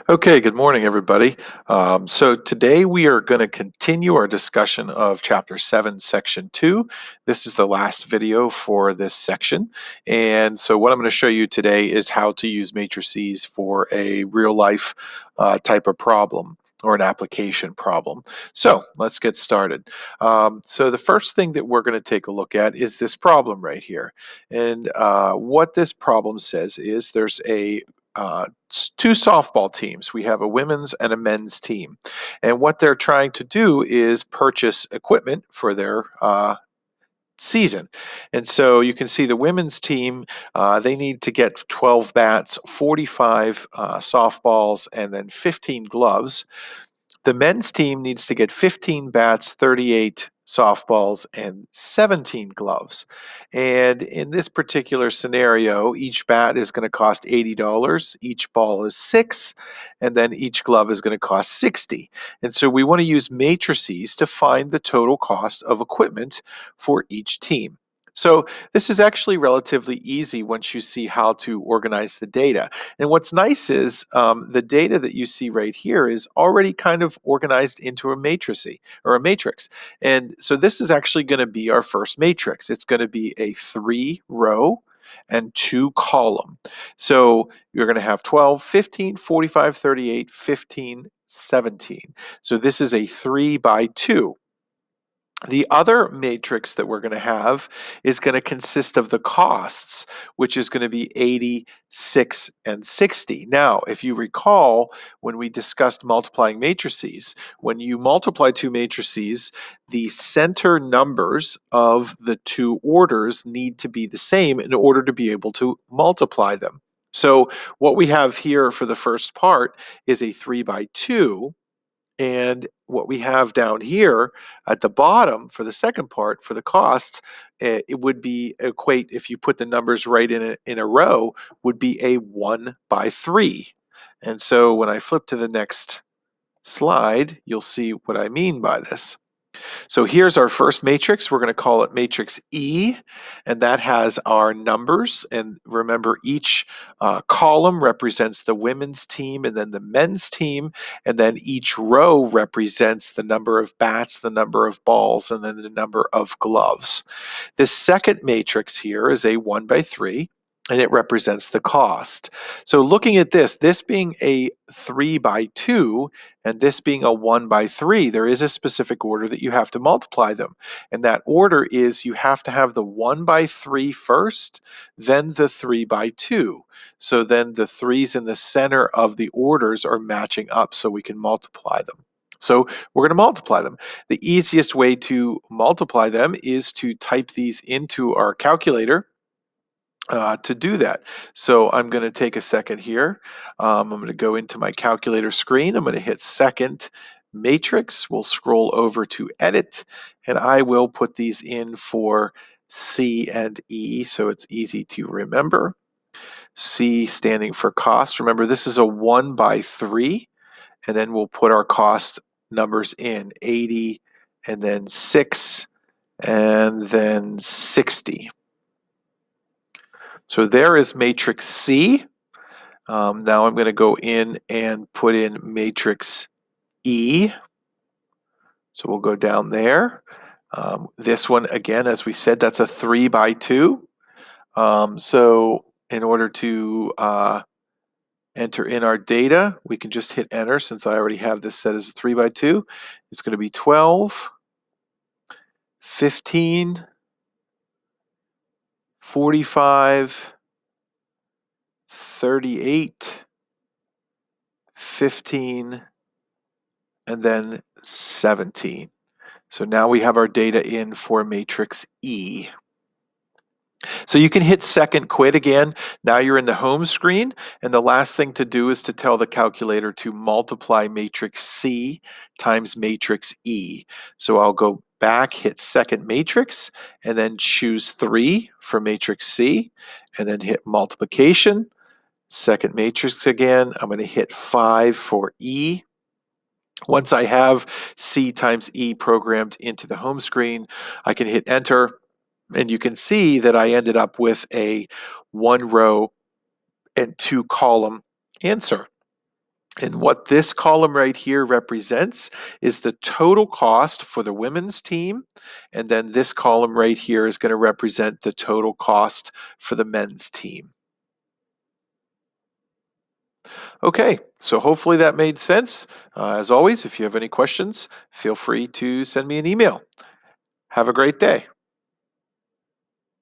Okay, good morning, everybody. So today we are going to continue our discussion of Chapter 7, Section 2. This is the last video for this section. And so what I'm going to show you today is how to use matrices for a real-life type of problem or an application problem. So let's get started. So the first thing that we're going to take a look at is this problem right here. And what this problem says is there's two softball teams. We have a women's and a men's team. And what they're trying to do is purchase equipment for their season. And so you can see the women's team, they need to get 12 bats, 45 softballs, and then 15 gloves. The men's team needs to get 15 bats, 38 softballs, and 17 gloves. And in this particular scenario, each bat is going to cost $80, each ball is 6, and then each glove is going to cost 60. And so we want to use matrices to find the total cost of equipment for each team. So this is actually relatively easy once you see how to organize the data. And what's nice is the data that you see right here is already kind of organized into a matrix or a matrix. And so this is actually going to be our first matrix. It's going to be a 3-row and 2-column. So you're going to have 12, 15, 45, 38, 15, 17. So this is a 3 by 2. The other matrix that we're going to have is going to consist of the costs, which is going to be 80, 6, and 60. Now, if you recall, when we discussed multiplying matrices, when you multiply two matrices, the center numbers of the two orders need to be the same in order to be able to multiply them. So what we have here for the first part is a 3 by 2. And what we have down here at the bottom for the second part, for the cost, it would be equate, if you put the numbers right in a row, would be a 1 by 3. And so when I flip to the next slide, you'll see what I mean by this. So here's our first matrix. We're going to call it matrix E, and that has our numbers. And remember, each column represents the women's team and then the men's team, and then each row represents the number of bats, the number of balls, and then the number of gloves. This second matrix here is a 1 by 3, and it represents the cost. So looking at this being a 3 by 2 and this being a 1 by 3, there is a specific order that you have to multiply them. And that order is you have to have the 1 by 3 first, then the 3 by 2. So then the 3's in the center of the orders are matching up so we can multiply them. So we're going to multiply them. The easiest way to multiply them is to type these into our calculator to do that. So I'm going to take a second here. I'm going to go into my calculator screen. I'm going to hit second matrix. We'll scroll over to edit, and I will put these in for C and E so it's easy to remember. C standing for cost. Remember, this is a 1 by 3, and then we'll put our cost numbers in 80 and then 6 and then 60. So there is matrix C. Now I'm going to go in and put in matrix E. So we'll go down there. This one, again, as we said, that's a 3 by 2. So in order to enter in our data, we can just hit enter since I already have this set as a 3 by 2. It's going to be 12, 15, 45, 38, 15, and then 17. So now we have our data in for matrix E. So you can hit second quit again. Now you're in the home screen, and the last thing to do is to tell the calculator to multiply matrix C times matrix E. So I'll go back, hit second matrix, and then choose 3 for matrix C, and then hit multiplication. Second matrix again, I'm going to hit 5 for E. Once I have C times E programmed into the home screen, I can hit enter, and you can see that I ended up with a 1 row and 2 column answer. And what this column right here represents is the total cost for the women's team. And then this column right here is going to represent the total cost for the men's team. Okay, so hopefully that made sense. As always, if you have any questions, feel free to send me an email. Have a great day.